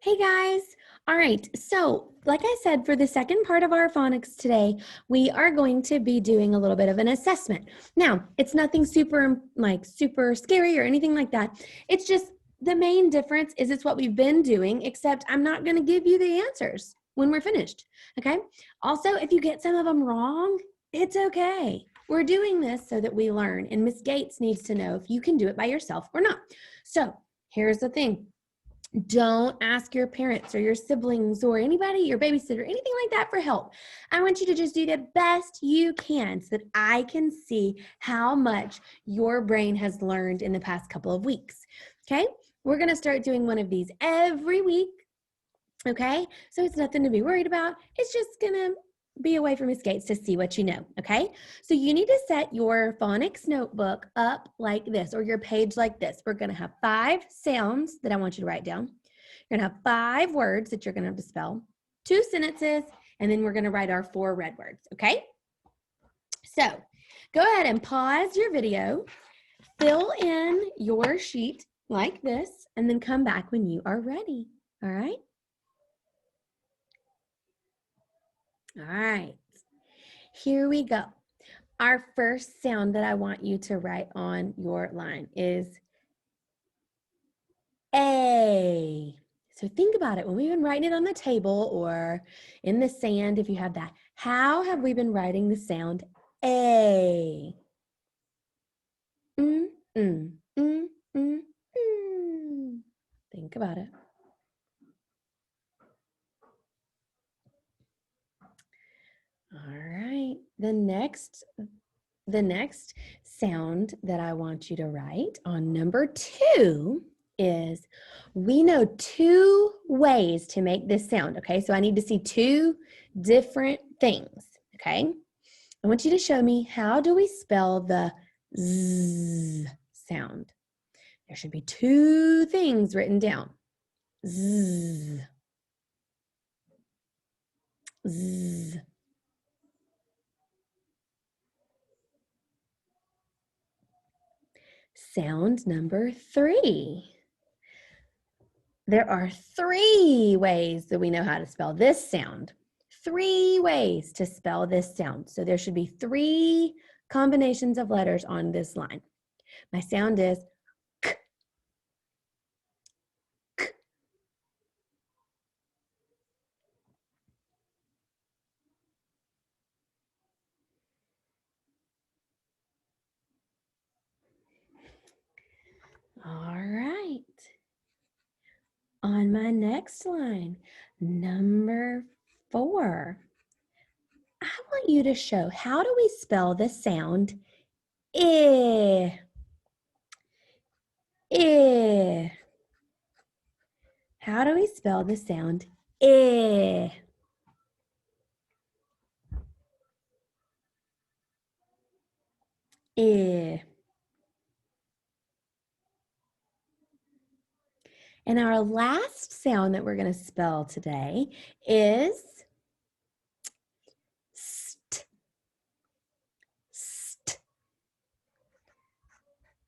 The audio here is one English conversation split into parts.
Hey guys. All right. So, like I said, for the second part of our phonics today, we are going to be doing a little bit of an assessment. Now, it's nothing super scary or anything like that. It's just the main difference is it's what we've been doing, except I'm not going to give you the answers when we're finished. Okay? Also, if you get some of them wrong, it's okay. We're doing this so that we learn, and Miss Gates needs to know if you can do it by yourself or not. So, here's the thing. Don't ask your parents or your siblings or anybody, your babysitter, anything like that for help. I want you to just do the best you can so that I can see how much your brain has learned in the past couple of weeks. Okay? We're going to start doing one of these every week. Okay? So it's nothing to be worried about. It's just going to be a way for Miss Gates to see what you know, okay? So you need to set your phonics notebook up like this, or your page like this. We're gonna have 5 sounds that I want you to write down. You're gonna have 5 words that you're gonna have to spell, 2 sentences, and then we're gonna write our 4 red words, okay? So go ahead and pause your video, fill in your sheet like this, and then come back when you are ready, all right? All right, here we go. Our first sound that I want you to write on your line is A. So think about it. When we've been writing it on the table or in the sand, if you have that, how have we been writing the sound A? Mm, mm, mm, mm, mm. Think about it. All right. The next sound that I want you to write on number 2 is, we know 2 ways to make this sound, okay? So I need to see 2 different things, okay? I want you to show me, how do we spell the Z sound? There should be 2 things written down. Z, Z. Sound number 3. There are 3 ways that we know how to spell this sound. 3 ways to spell this sound. So there should be 3 combinations of letters on this line. My sound is K, K. All right. On my next line, number 4, I want you to show, how do we spell the sound I? I. How do we spell the sound I? I. And our last sound that we're going to spell today is st. St.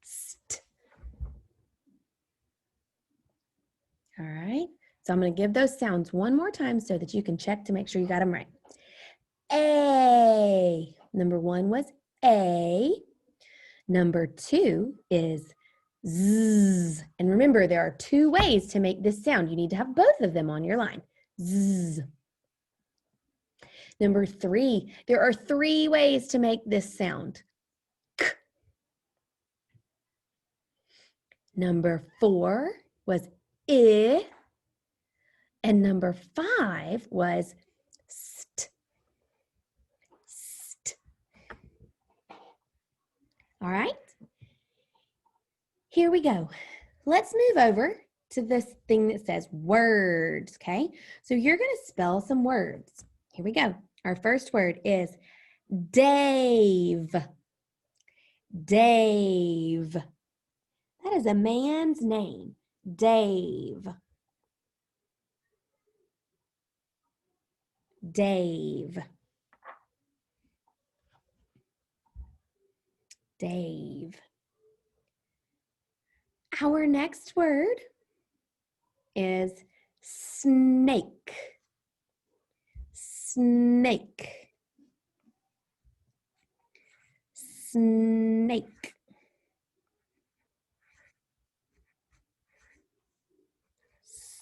St. All right. So I'm going to give those sounds one more time so that you can check to make sure you got them right. A. Number 1 was A. Number 2 is Z. And remember, there are 2 ways to make this sound. You need to have both of them on your line. Z. Number 3, there are 3 ways to make this sound. K. Number 4 was I. And number 5 was st. St. All right. Here we go. Let's move over to this thing that says words, okay? So you're going to spell some words. Here we go. Our first word is Dave. Dave. That is a man's name. Dave. Dave. Dave. Our next word is snake, snake, snake.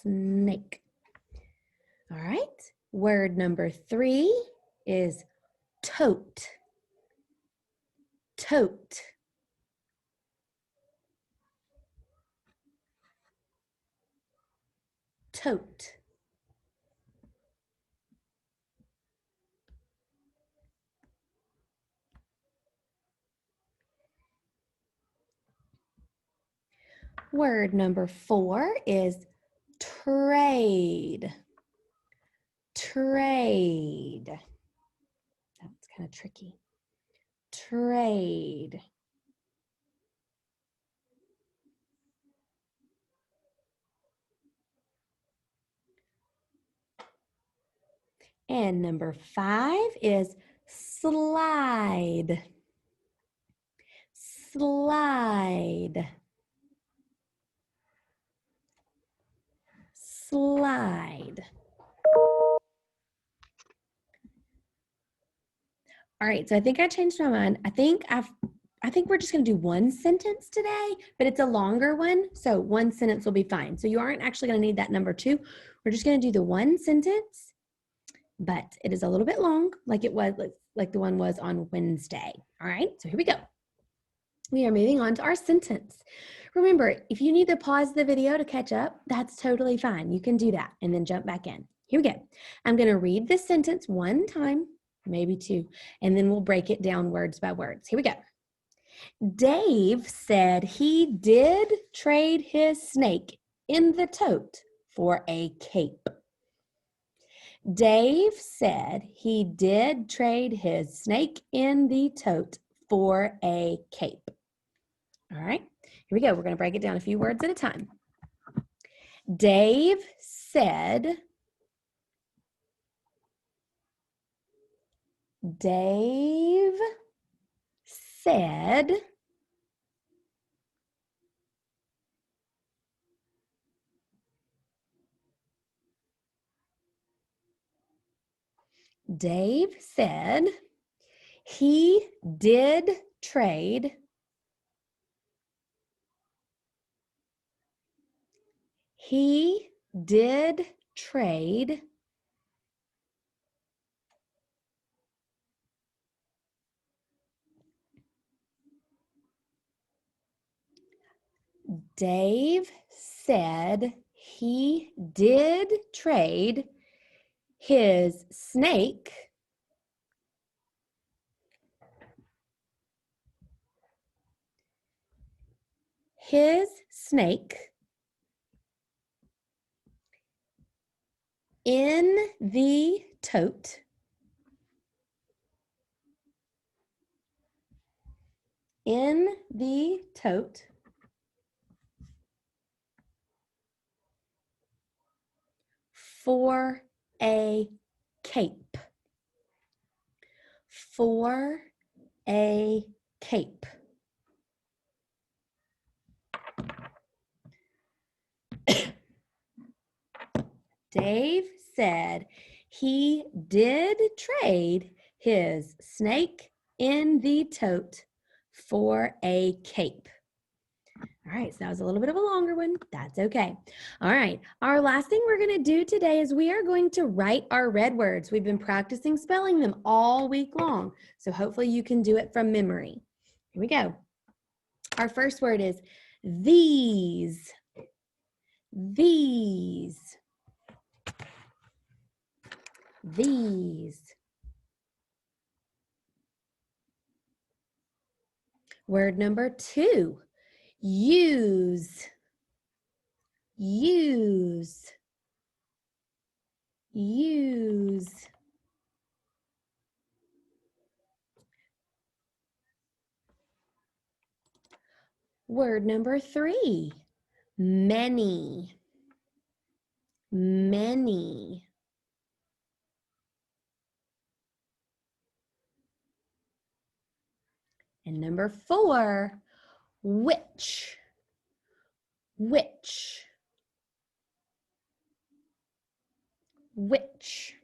Snake. All right. Word number 3 is tote. Tote. Tote. Word number 4 is trade. Trade. That's kind of tricky. Trade. And number 5 is slide. Slide. Slide. All right, so I think I changed my mind. I think we're just going to do one sentence today, but it's a longer one, so one sentence will be fine. So you aren't actually going to need that number 2. We're just going to do the one sentence, but it is a little bit long, like it was, like the one was on Wednesday. All right, so here we go. We are moving on to our sentence. Remember, if you need to pause the video to catch up, that's totally fine. You can do that and then jump back in. Here we go. I'm going to read this sentence one time, maybe 2, and then we'll break it down words by words. Here we go. Dave said he did trade his snake in the tote for a cape. Dave said he did trade his snake in the tote for a cape. All right, here we go. We're going to break it down a few words at a time. Dave said, Dave said, Dave said he did trade Dave said he did trade his snake in the tote for a cape. For a cape. Dave said he did trade his snake in the tote for a cape. All right, so that was a little bit of a longer one. That's okay. All right, our last thing we're going to do today is we are going to write our red words. We've been practicing spelling them all week long, so hopefully you can do it from memory. Here we go. Our first word is these. These. These. Word number 2, use. Use. Use. Word number 3, many. Many. And number 4, which. Which. which.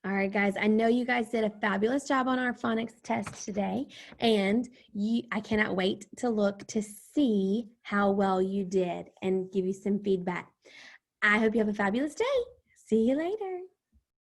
All right, guys, I know you guys did a fabulous job on our phonics test today, and I cannot wait to look to see how well you did and give you some feedback. I hope you have a fabulous day. See you later.